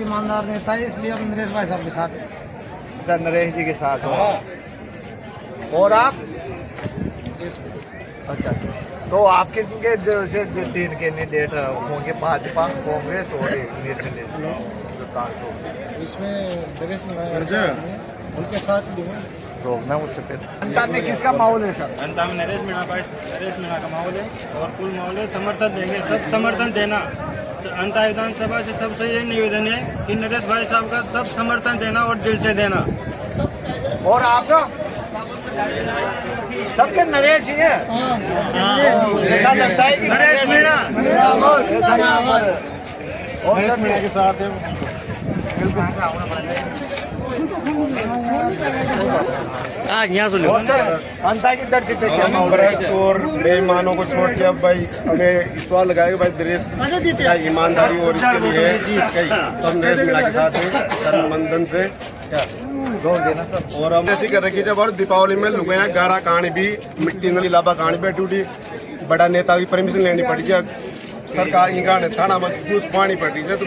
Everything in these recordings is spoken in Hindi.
ईमानदार नेता है, इसलिए हम नरेश भाई साहब के साथ हैं। अच्छा, नरेश जी के साथ हो। और आप? अच्छा, तो आपके जो तीन कैंडिडेट होंगे, भाजपा, कांग्रेस और एक इसमें नरेश उनके साथ भी हैं। तो मैं उससे फिर जनता में किसका माहौल है सर? जनता में नरेश मीणा का माहौल है और कुल माहौल है, समर्थन देंगे, सब समर्थन देना। अंता विधानसभा से सबसे ये निवेदन है कि नरेश भाई साहब का सब समर्थन देना और दिल से देना। और आपका? सबके नरेश ही है। ऐसा लगता है कि नरेश मीणा और नरेश मीणा के साथ है। यहाँ सुनो अंता की धरती पे क्या भ्रष्ट और बेईमानों को छोड़ के अब भाई हमें विश्वास लगाएगा भाई नरेश क्या ईमानदारी और इसके लिए तो हम नरेश मीणा के साथ हैं तन मन धन से क्या जोर देना सब। और हम ऐसी कर रखी जब और दीपावली में लुगे हैं गारा कहानी भी मिट्टी नली लाभा कहानी पे टूटी बड़ा नेता की परमिशन लेनी पड़ी है, सरकार इनका थाना में घूस पानी पड़ी है, तो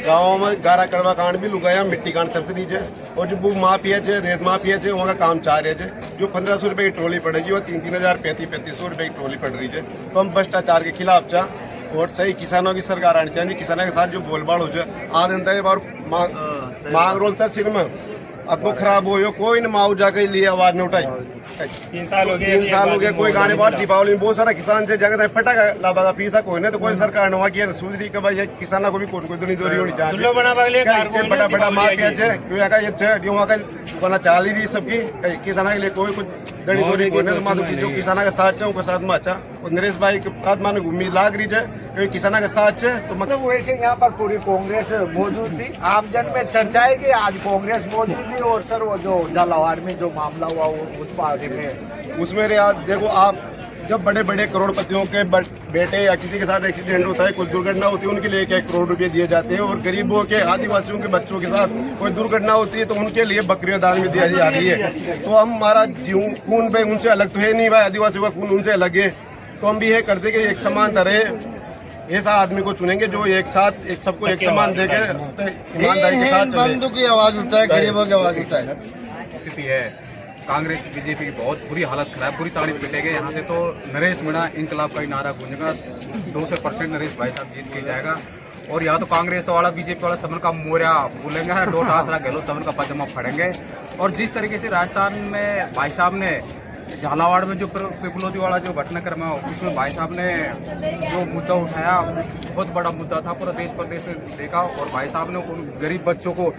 गाँव में गारा कड़वा कांड भी लुगाया मिट्टी कांड तरस दीजिए। और जो वो माफिया है रेत माफिया है वहाँ का काम चाह रहे थे, जो 1500 रुपये की ट्रॉली पड़ेगी वो 3-3 3500 रुपये की ट्रॉली पड़ रही है। तो हम भ्रष्टाचार के खिलाफ चाह और सही किसानों की सरकार आनी चाहिए, किसानों के साथ जो बोलबाड़ हो जाए आ जनता है और मांग रोलता सिर में आपको खराब हो कोई न मुआवजा के लिए आवाज न उठाई। 3 साल हो गए कोई गाने बाद दीपावली में बहुत सारा किसान से जगह फटाका लाभा का पीसा कोई नहीं, तो कोई सरकार ने वहाँ की सूझी कि भाई किसानों को भी कोई दूरी होनी चाहिए। बड़ा बड़ा माफिया है वहाँ का बना चाल ही सबकी किसानों के लिए कोई कुछ दड़ी दोरी कोई नहीं, मानो जो किसानों का साथ है उनके साथ में अच्छा और नरेश भाई के साथ मानो उम्मीद लाग रही है किसानों के साथ है। तो मतलब वैसे यहाँ पर पूरी कांग्रेस मौजूद थी, आमजन में चर्चा है कि आज कांग्रेस मौजूद थी और सर वो जो झालावाड़ में जो मामला हुआ वो उस पार्टी में उसमें देखो आप जब बड़े बड़े करोड़पतियों के बेटे या किसी के साथ एक्सीडेंट होता है, कोई दुर्घटना होती है, उनके लिए 1 करोड़ रुपए दिए जाते हैं और गरीबों के आदिवासियों के बच्चों के साथ कोई दुर्घटना होती है तो उनके लिए बकरियां दान में दिया जा रही है। तो हम हमारा खून भाई उनसे अलग तो है नहीं भाई, आदिवासियों का खून उनसे अलग है, तो हम भी ये करते कि एक समानता रहे, ऐसा आदमी को चुनेंगे जो एक साथ एक सबको एक समान देके ईमानदारी के साथ बंधु की आवाज उठाए, गरीबों की आवाज उठाए। स्थिति है कांग्रेस बीजेपी की बहुत बुरी हालत खराब, बुरी ताड़ी पिटेंगे यहाँ से। तो नरेश मीणा इंकलाब का ही नारा गूंजेगा, 200% नरेश भाई साहब जीत के जाएगा। और यहाँ तो कांग्रेस वाला बीजेपी वाला सबन का मोर्या बोलेंगे, डोट आसरा गहलोत सबन का पजामा फड़ेंगे। और जिस तरीके से राजस्थान में भाई साहब ने झालावाड़ में जो पिपलोदी वाला जो घटनाक्रम है उसमें भाई साहब ने जो मुद्दा उठाया बहुत बड़ा मुद्दा था, पूरा देश प्रदेश से देखा। और भाई साहब ने उन गरीब बच्चों को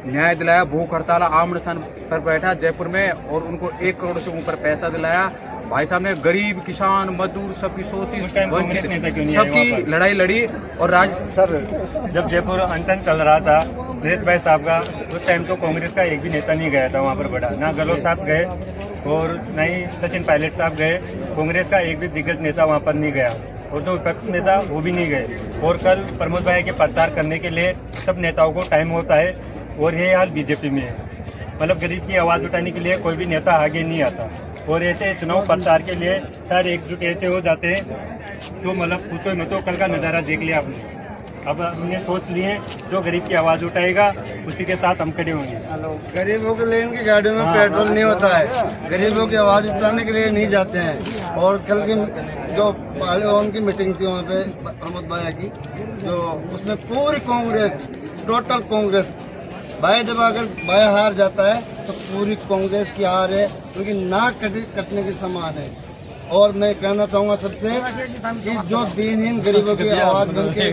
न्याय दिलाया, भूख हड़ताल आम निशान पर बैठा जयपुर में और उनको 1 करोड़ से ऊपर पैसा दिलाया। भाई साहब ने गरीब किसान मजदूर सबकी शोषित वंचित सबकी लड़ाई लड़ी। और सर जब जयपुर अनशन चल रहा था नरेश भाई साहब का, उस टाइम तो कांग्रेस का एक भी नेता नहीं गया था वहाँ पर बड़ा, ना गहलोत साहब गए और न ही सचिन पायलट साहब गए, कांग्रेस का एक भी दिग्गज नेता वहाँ पर नहीं गया और जो विपक्ष नेता वो भी नहीं गए। और कल प्रमोद भाई के प्रचार करने के लिए सब नेताओं को टाइम होता है और ये हाल बीजेपी में है, मतलब गरीब की आवाज़ उठाने के लिए कोई भी नेता आगे नहीं आता। और ऐसे चुनाव प्रचार के लिए सारे एकजुट ऐसे हो जाते हैं तो मतलब पूछो मत, तो कल का नज़ारा देख लिया आपने। अब हमने सोच लिए जो गरीब की आवाज़ उठाएगा उसी के साथ हम खड़े होंगे। गरीबों के लिए इनकी गाड़ियों में पेट्रोल नहीं होता है, गरीबों की आवाज उठाने के लिए नहीं जाते हैं। और कल की जो उनकी मीटिंग थी वहाँ पे प्रमोद भाई की, जो उसमें पूरी कांग्रेस टोटल कांग्रेस भाई, जब अगर भाई हार जाता है तो पूरी कांग्रेस की हार है, उनकी नाक कटने के समान है। और मैं कहना चाहूँगा सबसे कि जो दीनहीन गरीबों की आवाज़ बन के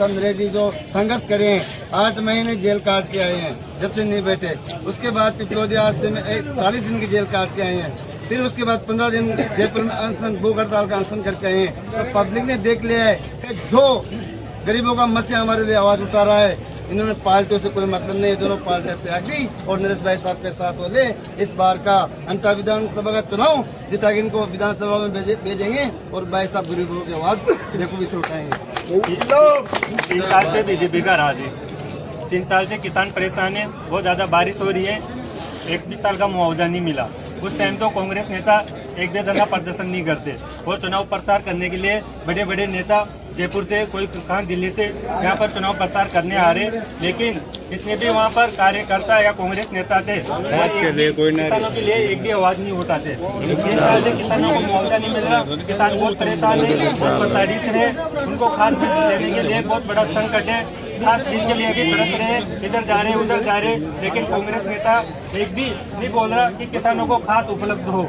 नरेश जी जो संघर्ष करे हैं, 8 महीने जेल काट के आए हैं जब से नहीं बैठे, उसके बाद पिपलोदी हादसे में 40 दिन की जेल काट के आए हैं, फिर उसके बाद 15 दिन जयपुर में अनशन भूख हड़ताल का अनशन करके आए हैं। तो पब्लिक ने देख लिया है कि जो गरीबों का मसला हमारे लिए आवाज़ उठा रहा है, इन्होंने पार्टियों से कोई मतलब नहीं है, दोनों पार्टियां त्यागी और नरेश भाई साहब के साथ बोले इस बार का अंतर विधानसभा का चुनाव जिता के इनको विधानसभा में भेजेंगे और भाई साहब गरीबों की आवाज बेखूबी से उठाएंगे। 3 साल से बीजेपी का राज है, 3 साल से किसान परेशान है, बहुत ज्यादा बारिश हो रही है, 1 भी साल का मुआवजा नहीं मिला। उस टाइम तो कांग्रेस नेता एक भी धरना प्रदर्शन नहीं करते। और चुनाव प्रचार करने के लिए बड़े बड़े नेता जयपुर से, कोई कहाँ दिल्ली से यहाँ पर चुनाव प्रचार करने आ रहे, लेकिन जितने भी वहाँ पर कार्यकर्ता या कांग्रेस नेता थे किसानों के लिए एक भी आवाज नहीं उठाते। किसानों को मुआवजा नहीं मिल रहा, किसान बहुत परेशान है, बहुत प्रताड़ित है, उनको खाद लेने के लिए बहुत बड़ा संकट है, खाद चीज के लिए भी तरस रहे, इधर जा रहे उधर जा रहे, लेकिन कांग्रेस नेता एक भी नहीं बोल रहा कि किसानों को खाद उपलब्ध हो।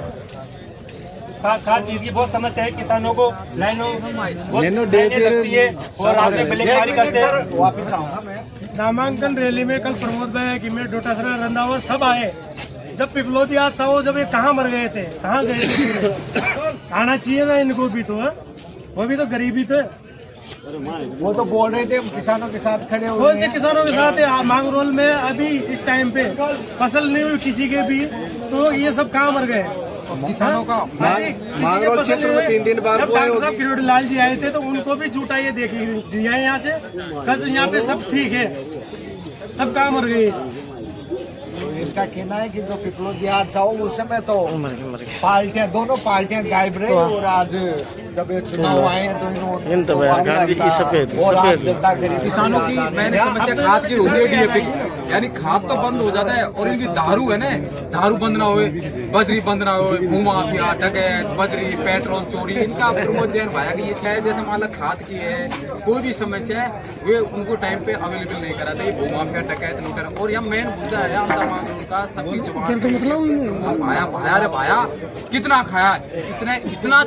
खाद चीज की बहुत समस्या है, किसानों को लाइनों लगती है और आगे ब्लैकमेल करते हैं। वापिस आऊंगा मैं। नामांकन रैली में कल प्रमोद भाई की में डोटासरा रंधावा सब आए। जब पिपलोदी आज साहब जब ये कहाँ मर गए थे, कहाँ गए थे? आना चाहिए ना इनको भी तो, वो भी तो गरीबी थे। वो तो बोल रहे थे किसानों के साथ खड़े हुए कौन से किसानों के साथ है? मांगरोल में अभी इस टाइम पे फसल नहीं हुई किसी के भी, तो ये सब कहाँ मर गए? किसानों का मांगरोल क्षेत्र में 3 दिन बाद किरोड़ी लाल जी आए थे तो उनको भी जुटाइए देखी दिया है यहाँ से, कल यहाँ पे सब ठीक है, सब कहाँ मर गए? इनका कहना है कि जो पिपलोदी हादसा हो उस समय तो पार्टियां, दोनों पार्टियां गायब रही, और आज जब ये चुनाव आए हैं तो इन्होंने और आज जनता किसानों की मैंने समस्या खाद की होती है डीएपी, यानी खाद तो बंद हो जाता है और इनकी दारू है ना, दारू बंद ना होए, बजरी बंद ना होए, भूमाफिया, डकैत, बजरी, पेट्रोल चोरी, इनका प्रमोद जैन भाया कि ये क्या है, जैसे मान लो खाद की है, कोई भी समस्या है वे उनको टाइम पे अवेलेबल नहीं कराते, ये भूमाफिया, डकैत, लूटर। और यह मेन मुद्दा है उनका सबकी जुबान भाया रे भाया कितना खाया, इतना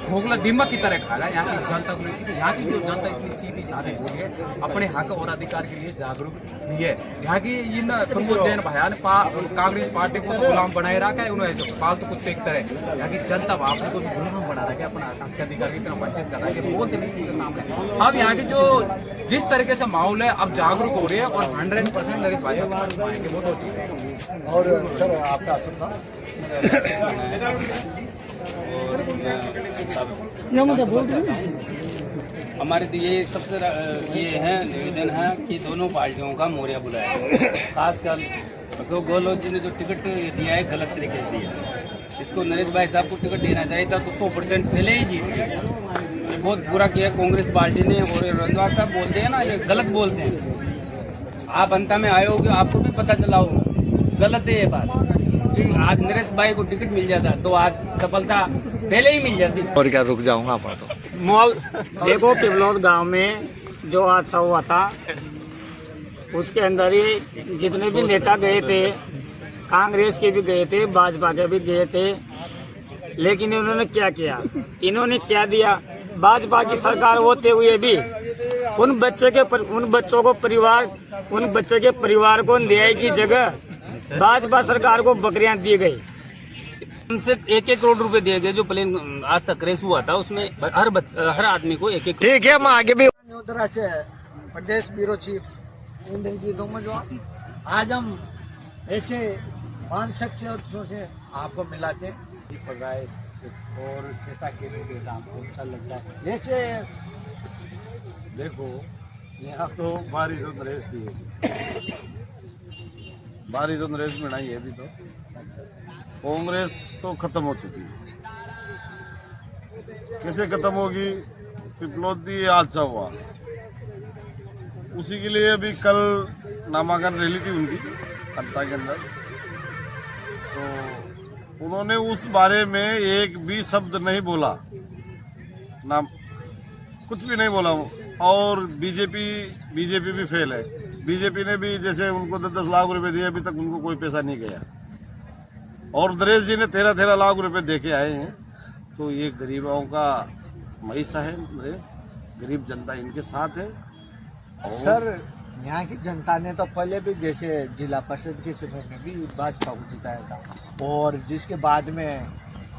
खोखला दीमक की तरह खाया। यहाँ की जनता को, यहाँ की जो जनता इतनी सीधी साधी बोली है, अपने हक और अधिकार के लिए जागरूक नहीं है। यहाँ की इन प्रमोद जैन भाया ने कांग्रेस पार्टी को तो गुलाम बनाए रखा है, उन्होंने फालतू कुत्ते की तरह यहाँ की जनता बाप को भी गुलाम बना रखा है, अपना हक अधिकार की तरह वंचित कर रहा है, बोलते नहीं उनके सामने। अब यहाँ की जो जिस तरीके से माहौल है अब जागरूक हो रही है और 100% नरेश भाई बहुत अच्छी है। और सर आपका सुनना हमारे तो ये सबसे ये है निवेदन है कि दोनों पार्टियों का मोर्चा बुलाया, खासकर अशोक गहलोत जी ने जो टिकट दिया है गलत तरीके से दिया, इसको नरेश भाई साहब को टिकट देना चाहिए था तो 100% पहले ही जीत गए। ये बहुत बुरा किया कांग्रेस पार्टी ने, और रंधावा साहब बोलते हैं ना ये गलत बोलते हैं, आप अंता में आए होगे आपको भी पता चला होगा, गलत है ये बात कि आज नरेश भाई को टिकट मिल जाता तो आज सफलता पहले ही मिल जाती। और क्या रुक जाऊंगा आप तो देखो पिपलोद गांव में जो हादसा हुआ था उसके अंदर ही जितने भी नेता गए थे, कांग्रेस के भी गए थे, भाजपा के भी गए थे, लेकिन इन्होंने क्या किया, इन्होंने क्या दिया? भाजपा की सरकार होते हुए भी उन बच्चे के परिवार को न्याय की जगह भाजपा सरकार को बकरियां दी गई। उनसे 1-1 करोड़ रुपए दिए गए, जो प्लेन आज तक रेस हुआ था उसमें हर आदमी को 1-1 करोड़। ठीक है, हम आगे भी उधर से प्रदेश ब्यूरो चीफ इंद्रजीत उमजवार, आज हम ऐसे मान शख्सियतों से आपको मिलाते हैं राय और कैसा खेलोगे आपको अच्छा लगता है। जैसे देखो यहाँ तो बारी तो नरेश ही है, बारी तो नरेश में नहीं है अभी तो, कांग्रेस तो खत्म हो चुकी है। कैसे खत्म होगी? पिपलोदी हादसा हुआ, उसी के लिए अभी कल नामांकन रैली थी उनकी जनता के अंदर, तो उन्होंने उस बारे में एक भी शब्द नहीं बोला, ना कुछ भी नहीं बोला। और बीजेपी भी फेल है। बीजेपी ने भी जैसे उनको 10-10 लाख रुपए दिए, अभी तक उनको कोई पैसा नहीं गया। और नरेश जी ने 13-13 लाख रुपए दे के आए हैं, तो ये गरीबों का मईसा है नरेश, गरीब जनता इनके साथ है। और सर यहाँ की जनता ने तो पहले भी जैसे जिला परिषद के समय में भी भाजपा को जिताया था, और जिसके बाद में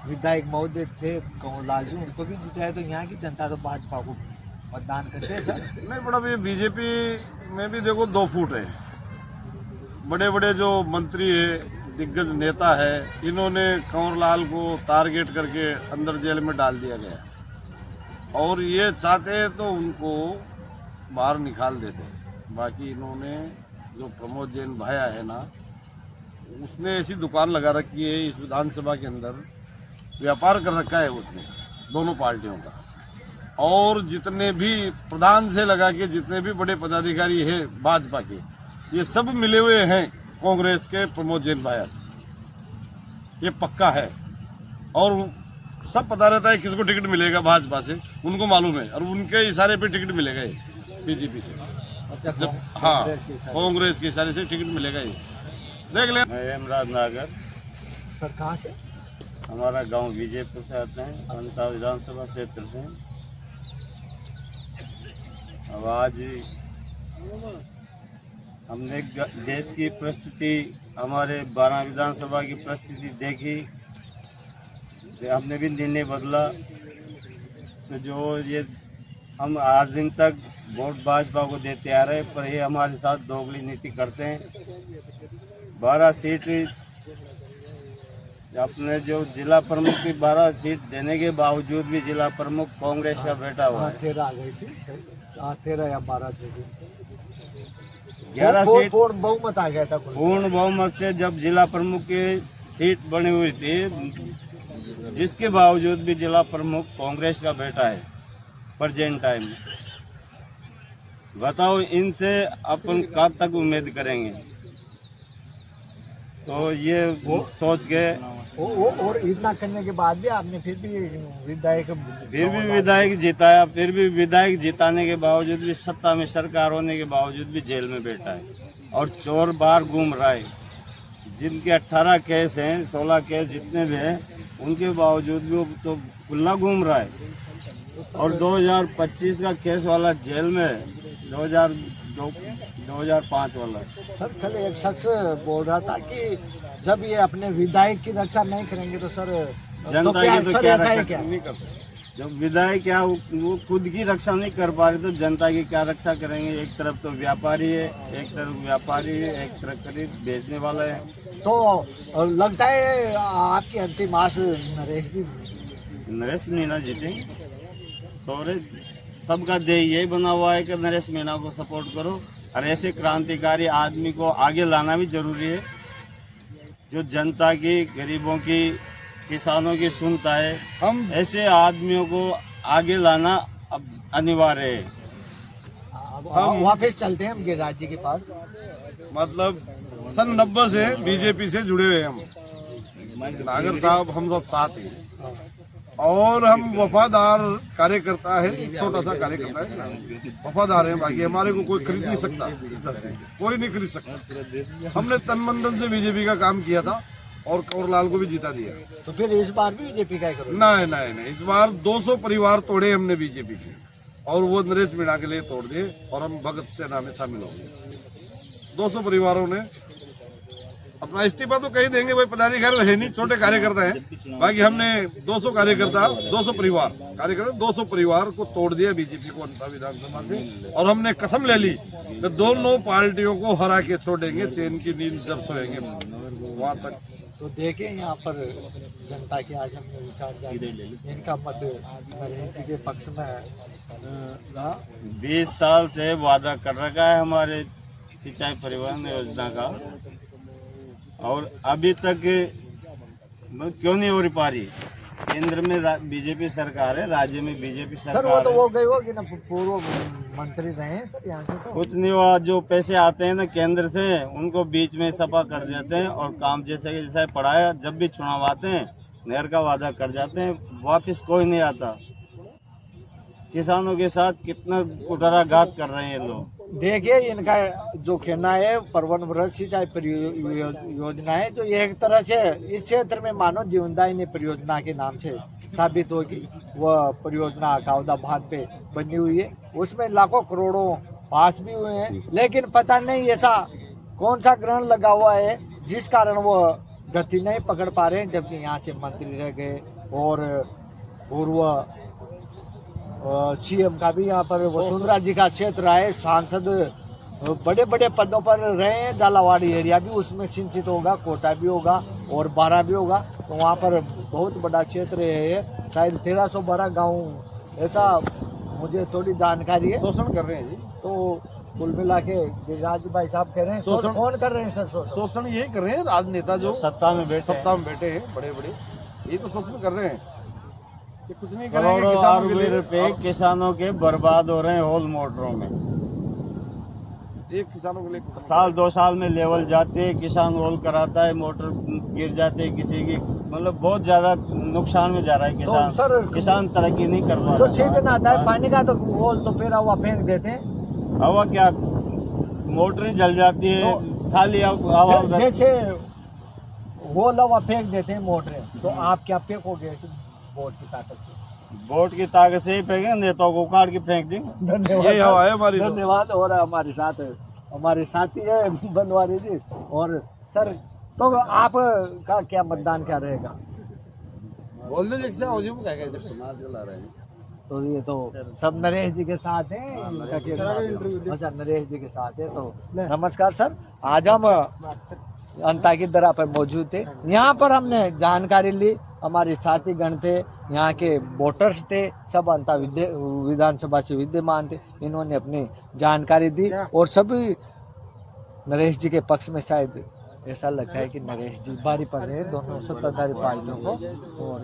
विधायक महोदय थे कंवरलाल जी, उनको भी जिताया, तो यहाँ की जनता तो भाजपा को मतदान करते हैं सर। नहीं, बड़ा भी बीजेपी में भी देखो 2 फुट है, बड़े बड़े जो मंत्री है, दिग्गज नेता है, इन्होंने कंवरलाल को टारगेट करके अंदर जेल में डाल दिया गया, और ये चाहते तो उनको बाहर निकाल देते। बाकी इन्होंने जो प्रमोद जैन भाया है ना, उसने ऐसी दुकान लगा रखी है इस विधानसभा के अंदर व्यापार कर रखा है उसने, दोनों पार्टियों का। और जितने भी प्रधान से लगा के जितने भी बड़े पदाधिकारी है भाजपा के, ये सब मिले हुए हैं कांग्रेस के प्रमोद जैन भाया से, ये पक्का है। और सब पता रहता है किसको टिकट मिलेगा भाजपा से, उनको मालूम है, और उनके इशारे पे टिकट मिलेगा ये बीजेपी से। अच्छा, जब हाँ कांग्रेस के इशारे से टिकट मिलेगा ये, देख ले। मैं हेमराज नागर, सर कहाँ से? हमारा गांव विजयपुर से आते हैं, अनता विधानसभा क्षेत्र से। अब आज हमने देश की परिस्थिति, हमारे 12 विधानसभा की परिस्थिति देखी, हमने भी निर्णय बदला। तो जो ये हम आज दिन तक वोट भाजपा को देते आ रहे, पर ये हमारे साथ दोगली नीति करते हैं। 12 सीट अपने जो जिला प्रमुख की 12 सीट देने के बावजूद भी जिला प्रमुख कांग्रेस का बैठा हुआ है। 13 आ गई थी, 13 या 12 थे, 11 सीट पूर्ण बहुमत आ गया था। पूर्ण बहुमत से जब जिला प्रमुख की सीट बनी हुई थी, जिसके बावजूद भी जिला प्रमुख कांग्रेस का बैठा है प्रेजेंट टाइम में। बताओ इनसे अपन कब तक उम्मीद करेंगे? तो ये सोच के और इतना करने के बाद भी आपने फिर भी विधायक जिताया, फिर भी विधायक जिताने के बावजूद भी, सत्ता में सरकार होने के बावजूद भी जेल में बैठा है और चोर बार घूम रहा है। जिनके 18 केस हैं, 16 केस जितने भी हैं, उनके बावजूद भी वो तो खुला घूम रहा है। और 2025 का केस वाला जेल में, 2005 वाला। सर कल एक शख्स बोल रहा था कि जब ये अपने विधायक की रक्षा नहीं करेंगे तो सर जनता की तो क्या रक्षा क्या नहीं कर सकते। जब विधायक क्या वो खुद की रक्षा नहीं कर पा रहे, तो जनता की क्या रक्षा करेंगे? एक तरफ तो व्यापारी है, एक तरफ खरीद बेचने वाला है। तो लगता है आपकी अंतिम आस नरेश मीणा जीतेंगे। सबका ध्येय यही बना हुआ है कि नरेश मीणा को सपोर्ट करो, और ऐसे क्रांतिकारी आदमी को आगे लाना भी जरूरी है, जो जनता की, गरीबों की, किसानों की सुनता है। हम ऐसे आदमियों को आगे लाना अब अनिवार्य है। हम वापस चलते हैं हम गिरिराज जी के पास। मतलब सन 90 से बीजेपी से जुड़े हुए हम नागर साहब, हम सब साथ हैं, और हम वफादार कार्यकर्ता है। एक छोटा सा कार्यकर्ता है, वफादार है। बाकी हमारे को कोई खरीद नहीं सकता, इस धरती कोई नहीं खरीद सकता। हमने तन मन धन से बीजेपी का काम किया था और कंवरलाल को भी जिता दिया। तो फिर इस बार भी बीजेपी का करो? नहीं, इस बार 200 परिवार तोड़े हमने बीजेपी के, और वो नरेश मीणा के लिए तोड़ दिए, और हम भगत सेना में शामिल हो गए। 200 परिवारों ने अपना इस्तीफा तो कहीं देंगे, भाई पदाधिकारी है नहीं, छोटे कार्यकर्ता हैं। बाकी हमने 200 कार्यकर्ता, 200 परिवार को तोड़ दिया बीजेपी को अनता विधानसभा से, और हमने कसम ले ली कि दोनों पार्टियों को हरा के छोड़ेंगे, चैन की नींद जब सोएंगे वहां तक। तो देखें यहाँ पर जनता के आज हमने विचार जाने, इनका मत नरेश जी के पक्ष में रहा। 20 साल से वादा कर रखा है हमारे सिंचाई परिवहन योजना का, और अभी तक क्यों नहीं हो पा रही? केंद्र में बीजेपी सरकार है, राज्य में बीजेपी सरकार सर वो तो है। वो गए होगी ना, पूर्व मंत्री रहे हैं सर यहाँ से। तो कुछ नहीं हुआ। जो पैसे आते हैं ना केंद्र से, उनको बीच में सफा कर देते हैं, और काम जैसा पढ़ाया, जब भी चुनाव आते हैं नहर का वादा कर जाते हैं, वापस कोई नहीं आता। किसानों के साथ कितना कुठाराघात कर रहे हैं लोग। देखिए इनका जो कहना है, परवन व्रत सिंचाई परियोजना है, जो एक तरह से इस क्षेत्र में मानो जीवनदायिनी परियोजना के नाम से साबित होगी। वह परियोजना कावदा बांध पे बनी हुई है, उसमें लाखों करोड़ों पास भी हुए हैं, लेकिन पता नहीं ऐसा कौन सा ग्रहण लगा हुआ है जिस कारण वो गति नहीं पकड़ पा रहे हैं। जबकि यहाँ से मंत्री रह गए, और पूर्व सीएम का भी यहाँ पर वसुंधरा जी का क्षेत्र है, सांसद बड़े बड़े पदों पर रहे हैं। झालावाड़ी एरिया भी उसमें सिंचित होगा, कोटा भी होगा और 12 भी होगा। तो वहाँ पर बहुत बड़ा क्षेत्र है, शायद 1312 गाँव, ऐसा मुझे थोड़ी जानकारी है। शोषण कर रहे हैं जी। तो कुल मिला के गिरिराज भाई साहब कह रहे हैं कौन कर रहे हैं सर? शोषण यही कर रहे हैं राजनेता जो सत्ता में बैठे हैं, बड़े बड़े ये तो सच में कर रहे हैं, ये कुछ नहीं करेंगे करोड़ों किसानों के अरबों लिए। रुपए किसानों के बर्बाद हो रहे हैं होल मोटरों में। एक किसानों के लिए साल 2 साल में लेवल जाते हैं, किसान होल कराता है, मोटर गिर जाते है किसी की, मतलब बहुत ज्यादा नुकसान में जा रहा है किसान। सर, किसान तरक्की नहीं कर पा जो रहा। सीजन आता है पानी का तो होल तो फिर हवा फेंक देते हैं। हवा क्या, मोटरें जल जाती है, खाली हवा। जैसे होल हवा फेंक देते हैं मोटरें, तो आप क्या फेंकोगे बोर्ड की ताकत से? बोट की ताकत से ही फेंकेंगे, नेताओं को काट के फेंक देंगे। धन्यवाद, ये हवा है हमारी। धन्यवाद। और हमारे साथ हमारे साथी है बनवारी जी। और सर, तो आप का क्या मतदान क्या रहेगा? बोलने जैसे समाज चला रहे हैं, तो ये तो सब नरेश जी के साथ हैं। इनका क्या साथ है? अच्छा, नरेश जी के साथ है। तो नमस्कार सर, आज हम अंता की दरा पर मौजूद थे। यहाँ पर हमने जानकारी ली, हमारे साथी गण थे, यहाँ के वोटर्स थे, सब अंता विधानसभा से विद्यमान थे। इन्होंने अपनी जानकारी दी और सभी नरेश जी के पक्ष में शायद ऐसा लगता है कि नरेश जी भारी पड़ रहे हैं दोनों सत्ताधारी पार्टियों को। और